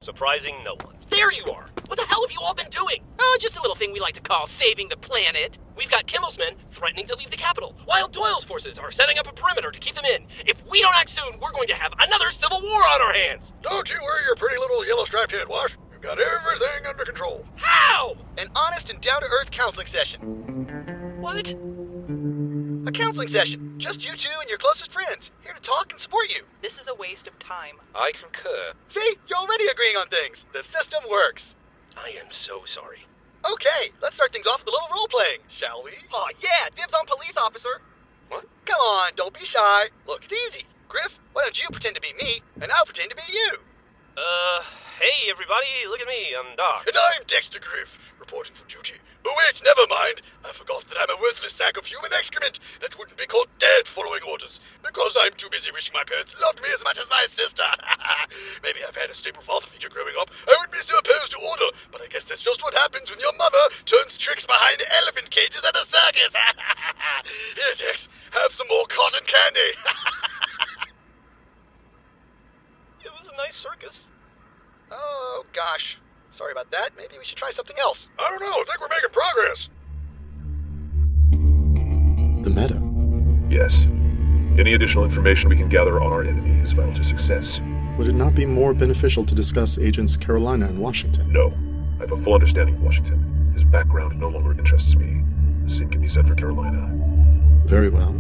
Surprising no one. There you are! What the hell have you all been doing? Oh, just a little thing we like to call saving the planet. We've got Kimmel's men threatening to leave the capital, while Doyle's forces are setting up a perimeter to keep them in. If we don't act soon, we're going to have another civil war on our hands! Don't you worry your pretty little yellow-striped head, Wash. We've got everything under control. How? An honest and down-to-earth counseling session. What? A counseling session. Just you two and your closest friends. Here to talk and support you. This is a waste of time. I concur. See? You're already agreeing on things. The system works. I am so sorry. Okay, let's start things off with a little role-playing, shall we? Oh, yeah, dibs on police officer. What? Come on, don't be shy. Look, it's easy. Griff, why don't you pretend to be me, and I'll pretend to be you? Hey everybody, look at me, I'm Doc. And I'm Dexter Griff, reporting for duty. Oh wait, never mind. I forgot that I'm a worthless sack of human excrement that wouldn't be caught dead following orders, because I'm too busy wishing my parents loved me as much as my sister. Maybe I've had a stable father figure growing up. I would be so opposed to order, but I guess that's just what happens when your mother turns tricks behind elephant cages at a circus. Here, Dex, have some more cotton candy. It was a nice circus. Oh, gosh. Sorry about that. Maybe we should try something else. I don't know. I think we're making progress. The meta. Yes. Any additional information we can gather on our enemy is vital to success. Would it not be more beneficial to discuss Agents Carolina and Washington? No. I have a full understanding of Washington. His background no longer interests me. The same can be said for Carolina. Very well.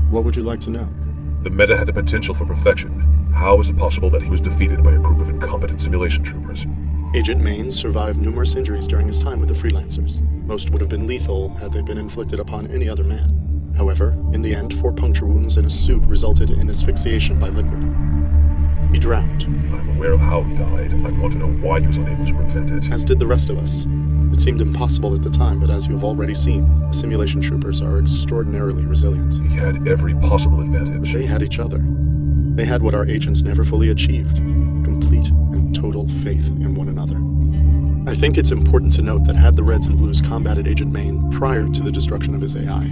What would you like to know? The meta had the potential for perfection. How is it possible that he was defeated by a group of incompetent simulation troopers? Agent Maines survived numerous injuries during his time with the Freelancers. Most would have been lethal had they been inflicted upon any other man. However, in the end, 4 puncture wounds in his suit resulted in asphyxiation by liquid. He drowned. I'm aware of how he died. I want to know why he was unable to prevent it. As did the rest of us. It seemed impossible at the time, but as you have already seen, the simulation troopers are extraordinarily resilient. He had every possible advantage. They had each other. They had what our agents never fully achieved: complete and total faith in one another. I think it's important to note that had the Reds and Blues combated Agent Maine prior to the destruction of his AI,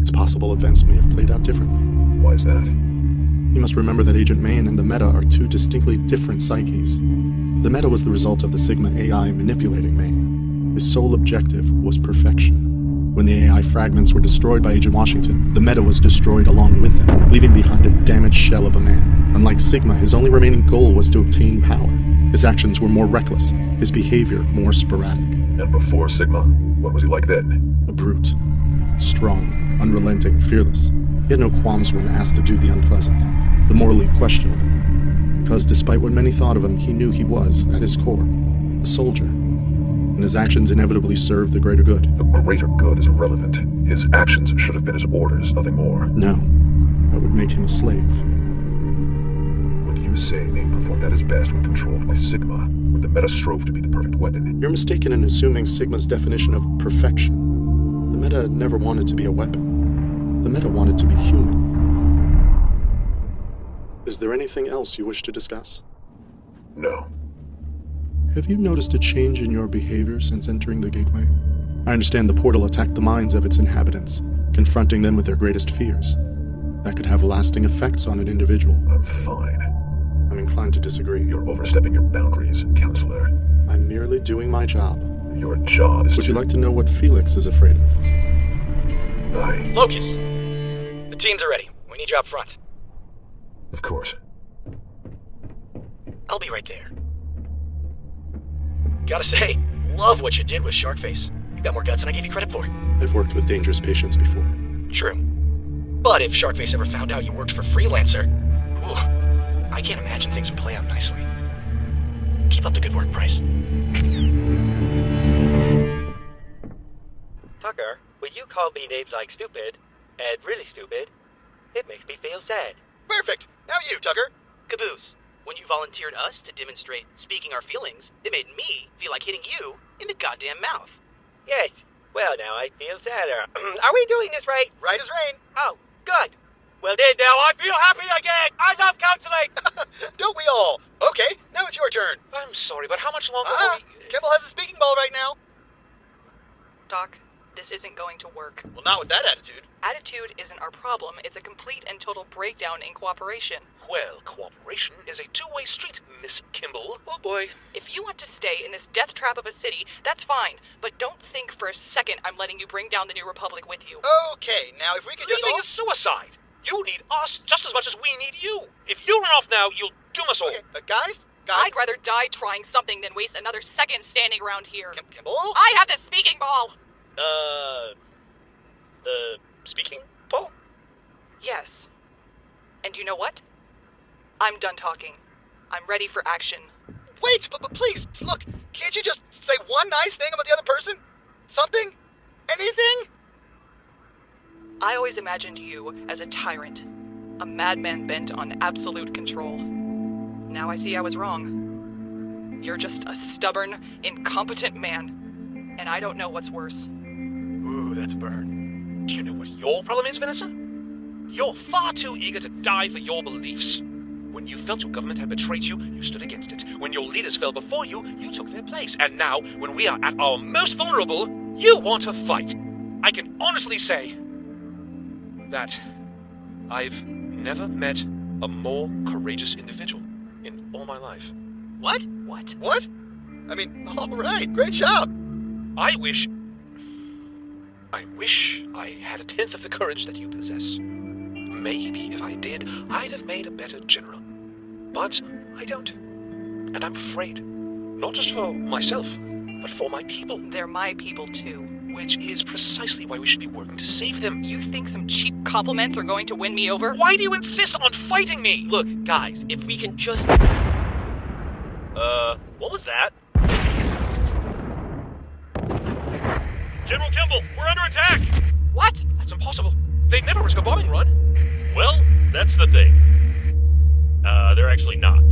it's possible events may have played out differently. Why is that? You must remember that Agent Maine and the Meta are 2 distinctly different psyches. The Meta was the result of the Sigma AI manipulating Maine. His sole objective was perfection. When the AI fragments were destroyed by Agent Washington, the Meta was destroyed along with him, leaving behind a damaged shell of a man. Unlike Sigma, his only remaining goal was to obtain power. His actions were more reckless, his behavior more sporadic. And before Sigma, what was he like then? A brute. Strong, unrelenting, fearless. He had no qualms when asked to do the unpleasant, the morally questionable. Because despite what many thought of him, he knew he was, at his core, a soldier. And his actions inevitably served the greater good. The greater good is irrelevant. His actions should have been his orders, nothing more. No. That would make him a slave. Would you say Maine performed at his best when controlled by Sigma, when the Meta strove to be the perfect weapon? You're mistaken in assuming Sigma's definition of perfection. The Meta never wanted to be a weapon. The Meta wanted to be human. Is there anything else you wish to discuss? No. Have you noticed a change in your behavior since entering the gateway? I understand the portal attacked the minds of its inhabitants, confronting them with their greatest fears. That could have lasting effects on an individual. I'm fine. I'm inclined to disagree. You're overstepping your boundaries, counselor. I'm merely doing my job. Your job is Would you like to know what Felix is afraid of? Locus! The teams are ready. We need you up front. Of course. I'll be right there. Gotta say, love what you did with Sharkface. You got more guts than I gave you credit for. I've worked with dangerous patients before. True. But if Sharkface ever found out you worked for Freelancer, I can't imagine things would play out nicely. Keep up the good work, Price. Tucker, when you call me names like stupid, and really stupid, it makes me feel sad. Perfect. Now you, Tucker. Caboose, when you volunteered us to demonstrate speaking our feelings, it made me feel like hitting you in the goddamn mouth. Yes. Well, now I feel sadder. Are we doing this right? Right as rain. Oh, good. Well then, now I feel happy again. I love counseling. Don't we all? Okay, now it's your turn. I'm sorry, but how much longer will we... Kimball has a speaking ball right now. Doc, This isn't going to work. Well, not with that attitude. Attitude isn't our problem. It's a complete and total breakdown in cooperation. Well, cooperation is a two-way street, Miss Kimball. Oh boy. If you want to stay in this death trap of a city, that's fine. But don't think for a second I'm letting you bring down the New Republic with you. Okay, now if we could just Leaving is suicide. You need us just as much as we need you. If you run off now, you'll doom us all. Okay, guys? I'd rather die trying something than waste another second standing around here. Kimball? I have the speaking ball! The speaking ball? Yes. And you know what? I'm done talking. I'm ready for action. Wait, but please, look, can't you just say one nice thing about the other person? Something? Anything? I always imagined you as a tyrant, a madman bent on absolute control. Now I see I was wrong. You're just a stubborn, incompetent man, and I don't know what's worse. Ooh, that's a burn. Do you know what your problem is, Vanessa? You're far too eager to die for your beliefs. When you felt your government had betrayed you, you stood against it. When your leaders fell before you, you took their place. And now, when we are at our most vulnerable, you want to fight. I can honestly say that I've never met a more courageous individual in all my life. What? What? I mean, all right, great job. I wish I had a tenth of the courage that you possess. Maybe if I did, I'd have made a better general. But I don't. And I'm afraid. Not just for myself, but for my people. They're my people, too. Which is precisely why we should be working to save them. You think some cheap compliments are going to win me over? Why do you insist on fighting me? Look, guys, if we can just... What was that? General Kimball, we're under attack! What? That's impossible. They'd never risk a bombing run. Well, that's the thing. They're actually not.